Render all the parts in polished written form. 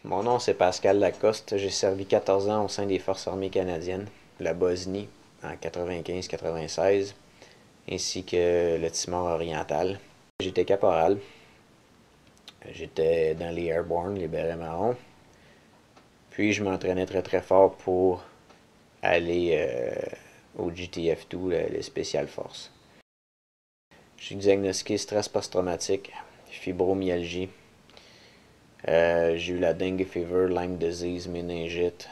Mon nom c'est Pascal Lacoste, j'ai servi 14 ans au sein des Forces armées canadiennes, la Bosnie en 95-96, ainsi que le Timor oriental. J'étais caporal, j'étais dans les Airborne, les bérets marrons, puis je m'entraînais très très fort pour aller au GTF2, les Special Forces. Je suis diagnostiqué stress post-traumatique, fibromyalgie. J'ai eu la dengue fever, Lyme disease, méningite.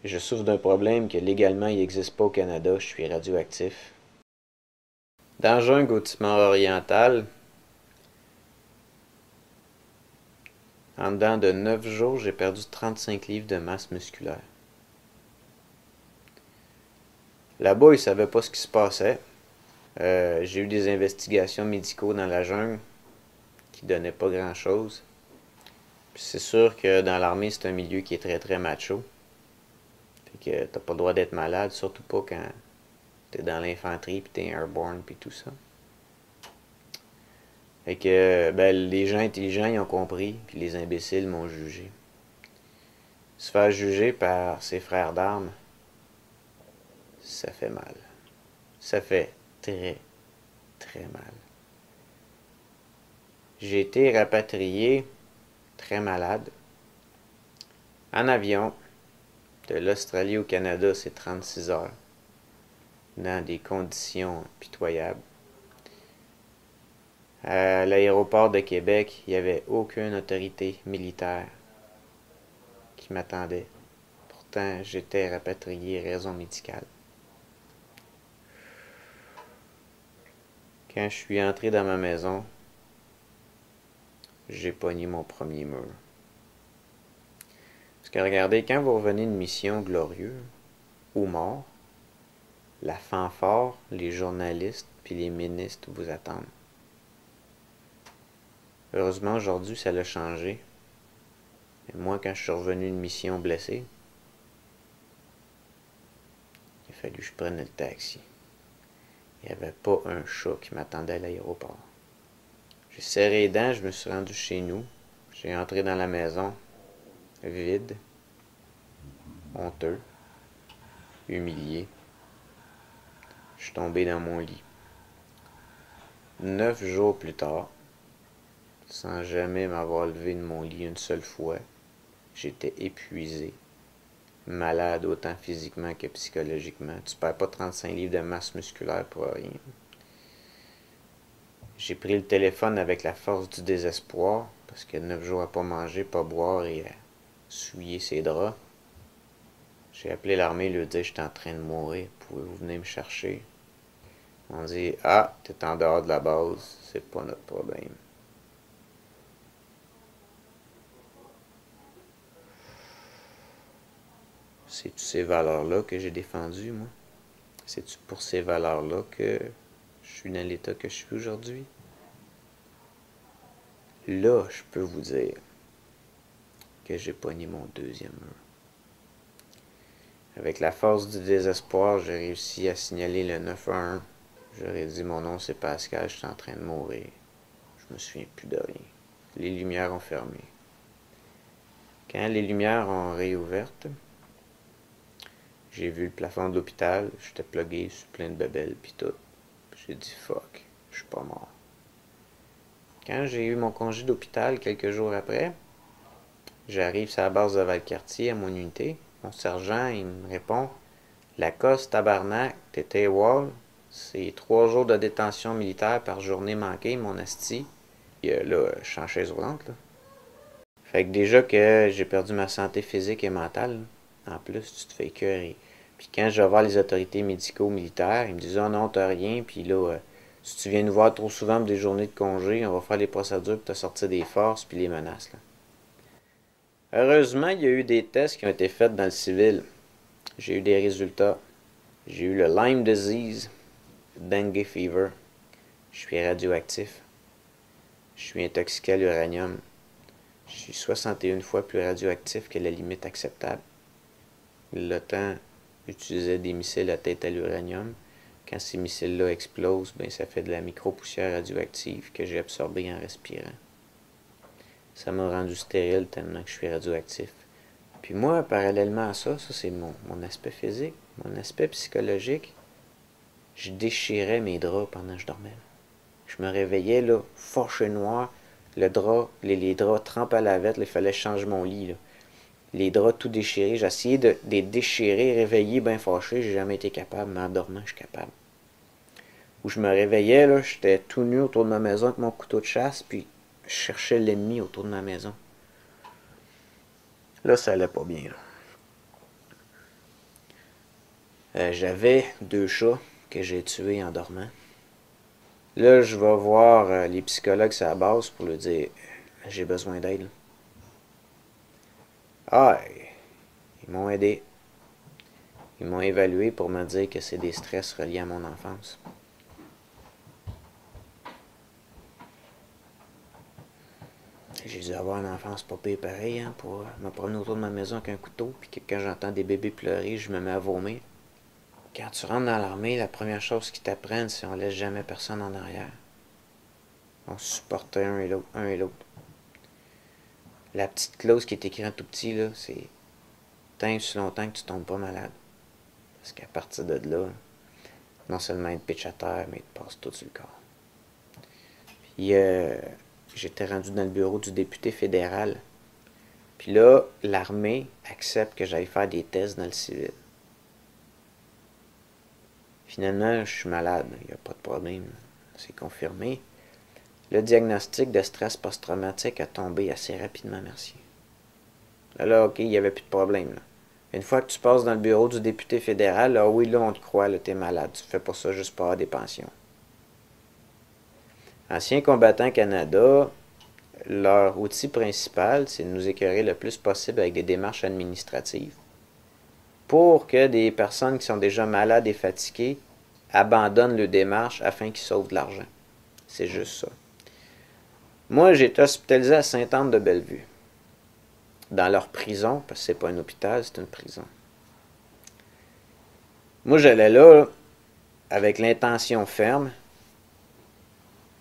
Je souffre d'un problème que légalement il n'existe pas au Canada, je suis radioactif. Dans la jungle au Timor oriental, en dedans de 9 jours, j'ai perdu 35 livres de masse musculaire. Là-bas, ils ne savaient pas ce qui se passait. J'ai eu des investigations médicaux dans la jungle qui donnaient pas grand-chose. C'est sûr que dans l'armée, c'est un milieu qui est très très macho. Fait que t'as pas le droit d'être malade, surtout pas quand t'es dans l'infanterie pis t'es airborne pis tout ça. Fait que ben, les gens intelligents ils ont compris, puis les imbéciles m'ont jugé. Se faire juger par ses frères d'armes, ça fait mal. Ça fait très très mal. J'ai été rapatrié très malade en avion de l'Australie au Canada, c'est 36 heures dans des conditions pitoyables. À l'aéroport de Québec, il n'y avait aucune autorité militaire qui m'attendait. Pourtant, j'étais rapatrié raison médicale. Quand je suis entré dans ma maison, j'ai pogné mon premier mur. Parce que regardez, quand vous revenez d'une mission glorieuse ou mort, la fanfare, les journalistes puis les ministres vous attendent. Heureusement, aujourd'hui, ça l'a changé. Mais moi, quand je suis revenu d'une mission blessé, il a fallu que je prenne le taxi. Il n'y avait pas un chat qui m'attendait à l'aéroport. J'ai serré les dents, je me suis rendu chez nous. J'ai entré dans la maison, vide, honteux, humilié. Je suis tombé dans mon lit. 9 jours plus tard, sans jamais m'avoir levé de mon lit une seule fois, j'étais épuisé, malade autant physiquement que psychologiquement. Tu perds pas 35 livres de masse musculaire pour rien. J'ai pris le téléphone avec la force du désespoir, parce que 9 jours à pas manger, pas boire et à souiller ses draps. J'ai appelé l'armée, lui dit j'étais en train de mourir, pouvez-vous venir me chercher? On dit ah, t'es en dehors de la base, c'est pas notre problème. C'est-tu ces valeurs-là que j'ai défendues, moi? C'est-tu pour ces valeurs-là que je suis dans l'état que je suis aujourd'hui? Là, je peux vous dire que j'ai pogné mon deuxième mur. Avec la force du désespoir, j'ai réussi à signaler le 911. J'aurais dit mon nom c'est Pascal, je suis en train de mourir. Je me souviens plus de rien. Les lumières ont fermé. Quand les lumières ont réouvertes, j'ai vu le plafond de l'hôpital, j'étais plugué sur plein de bébelles pis tout. J'ai dit fuck, je suis pas mort. Quand j'ai eu mon congé d'hôpital quelques jours après, j'arrive sur la base de Valcartier à mon unité. Mon sergent, il me répond Lacoste, tabarnak, t'étais wall. C'est 3 jours de détention militaire par journée manquée, mon asti. Et là, je suis en chaise roulante, là. Fait que déjà que j'ai perdu ma santé physique et mentale, là. En plus, tu te fais écœurer. Puis quand je vais voir les autorités médico-militaires, ils me disent « Oh non, t'as rien. » Puis là, si tu viens nous voir trop souvent pour des journées de congé, on va faire les procédures pour te sortir des forces puis les menaces, là. Heureusement, il y a eu des tests qui ont été faits dans le civil. J'ai eu des résultats. J'ai eu le Lyme disease, dengue fever. Je suis radioactif. Je suis intoxiqué à l'uranium. Je suis 61 fois plus radioactif que la limite acceptable. L'OTAN utilisait des missiles à tête à l'uranium. Quand ces missiles-là explosent, ben ça fait de la micro-poussière radioactive que j'ai absorbée en respirant. Ça m'a rendu stérile tellement que je suis radioactif. Puis moi, parallèlement à ça, ça c'est mon aspect physique, mon aspect psychologique, je déchirais mes draps pendant que je dormais. Je me réveillais, là, fâché noir, le drap, les draps trempés à la vête, il fallait changer mon lit, là. Les draps tout déchirés, j'ai essayé de les déchirer, réveiller, bien fâché, j'ai jamais été capable, mais en dormant, je suis capable. Où je me réveillais, là, j'étais tout nu autour de ma maison avec mon couteau de chasse, puis je cherchais l'ennemi autour de ma maison. Là, ça allait pas bien, là. J'avais 2 chats que j'ai tués en dormant. Là, je vais voir les psychologues à la base pour leur dire j'ai besoin d'aide. Ah, ils m'ont aidé. Ils m'ont évalué pour me dire que c'est des stress reliés à mon enfance. J'ai dû avoir une enfance pas pire pareil, hein, pour me promener autour de ma maison avec un couteau, puis que quand j'entends des bébés pleurer, je me mets à vomir. Quand tu rentres dans l'armée, la première chose qu'ils t'apprennent, c'est qu'on laisse jamais personne en arrière. On supportait un et l'autre. La petite clause qui est écrite en tout petit, là, c'est tant aussi longtemps que tu tombes pas malade. Parce qu'à partir de là, non seulement ils te pitchent à terre, mais ils te passent tout sur le corps. Puis j'étais rendu dans le bureau du député fédéral. Puis là, l'armée accepte que j'aille faire des tests dans le civil. Finalement, je suis malade, il n'y a pas de problème, c'est confirmé. Le diagnostic de stress post-traumatique a tombé assez rapidement, merci. Là, ok, il n'y avait plus de problème. Là. Une fois que tu passes dans le bureau du député fédéral, là, oui, là, on te croit, là, t'es malade. Tu fais pas ça juste pour avoir des pensions. Anciens combattants Canada, leur outil principal, c'est de nous écœurer le plus possible avec des démarches administratives pour que des personnes qui sont déjà malades et fatiguées abandonnent le démarche afin qu'ils sauvent de l'argent. C'est juste ça. Moi, j'ai été hospitalisé à Sainte-Anne-de-Bellevue, dans leur prison, parce que c'est pas un hôpital, c'est une prison. Moi, j'allais là avec l'intention ferme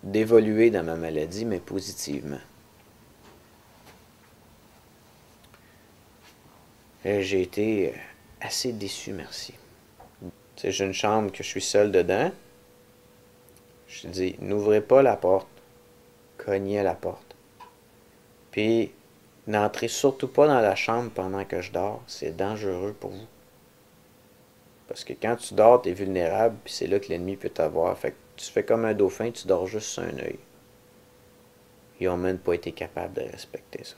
d'évoluer dans ma maladie, mais positivement. J'ai été assez déçu, merci. J'ai une chambre que je suis seul dedans. Je te dis, n'ouvrez pas la porte. Cognez à la porte. Puis, n'entrez surtout pas dans la chambre pendant que je dors. C'est dangereux pour vous. Parce que quand tu dors, tu es vulnérable, puis c'est là que l'ennemi peut t'avoir. Fait que tu fais comme un dauphin, tu dors juste sur un œil. Ils n'ont même pas été capables de respecter ça.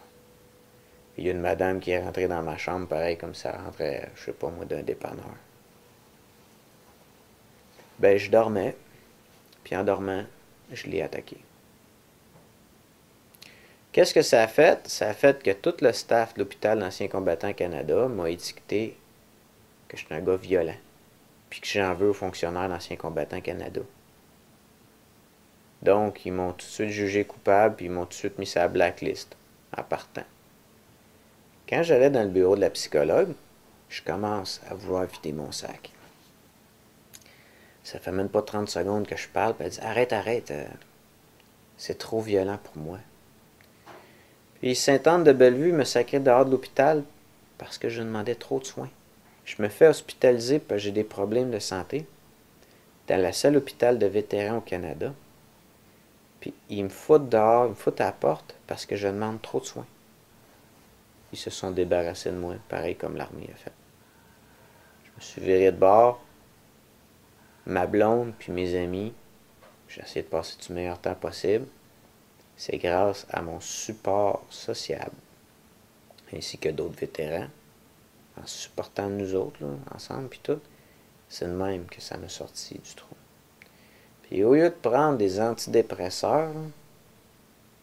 Il y a une madame qui est rentrée dans ma chambre, pareil comme ça rentrait, je sais pas moi, d'un dépanneur. Ben, je dormais, puis en dormant, je l'ai attaqué. Qu'est-ce que ça a fait? Ça a fait que tout le staff de l'hôpital d'Anciens Combattants Canada m'a étiqueté que je suis un gars violent, puis que j'en veux aux fonctionnaires d'Anciens Combattants Canada. Donc, ils m'ont tout de suite jugé coupable, puis ils m'ont tout de suite mis sur la blacklist, en partant. Quand j'allais dans le bureau de la psychologue, je commence à vouloir vider mon sac. Ça fait même pas 30 secondes que je parle, puis elle dit « Arrête, c'est trop violent pour moi. » Puis Sainte-Anne-de-Bellevue me sacrait dehors de l'hôpital parce que je demandais trop de soins. Je me fais hospitaliser parce que j'ai des problèmes de santé dans le seul hôpital de vétérans au Canada. Puis ils me foutent dehors, ils me foutent à la porte parce que je demande trop de soins. Ils se sont débarrassés de moi, pareil comme l'armée a fait. Je me suis viré de bord. Ma blonde puis mes amis, j'ai essayé de passer du meilleur temps possible. C'est grâce à mon support sociable, ainsi que d'autres vétérans, en supportant nous autres, là, ensemble, puis tout, c'est de même que ça m'a sorti du trou. Puis au lieu de prendre des antidépresseurs, là,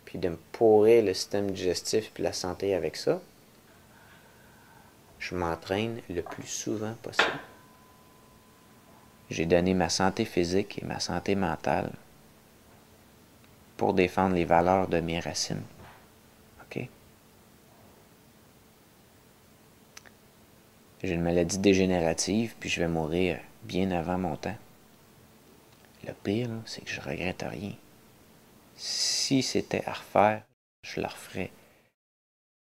puis de me pourrir le système digestif puis la santé avec ça, je m'entraîne le plus souvent possible. J'ai donné ma santé physique et ma santé mentale pour défendre les valeurs de mes racines. OK? J'ai une maladie dégénérative, puis je vais mourir bien avant mon temps. Le pire, c'est que je regrette rien. Si c'était à refaire, je le referais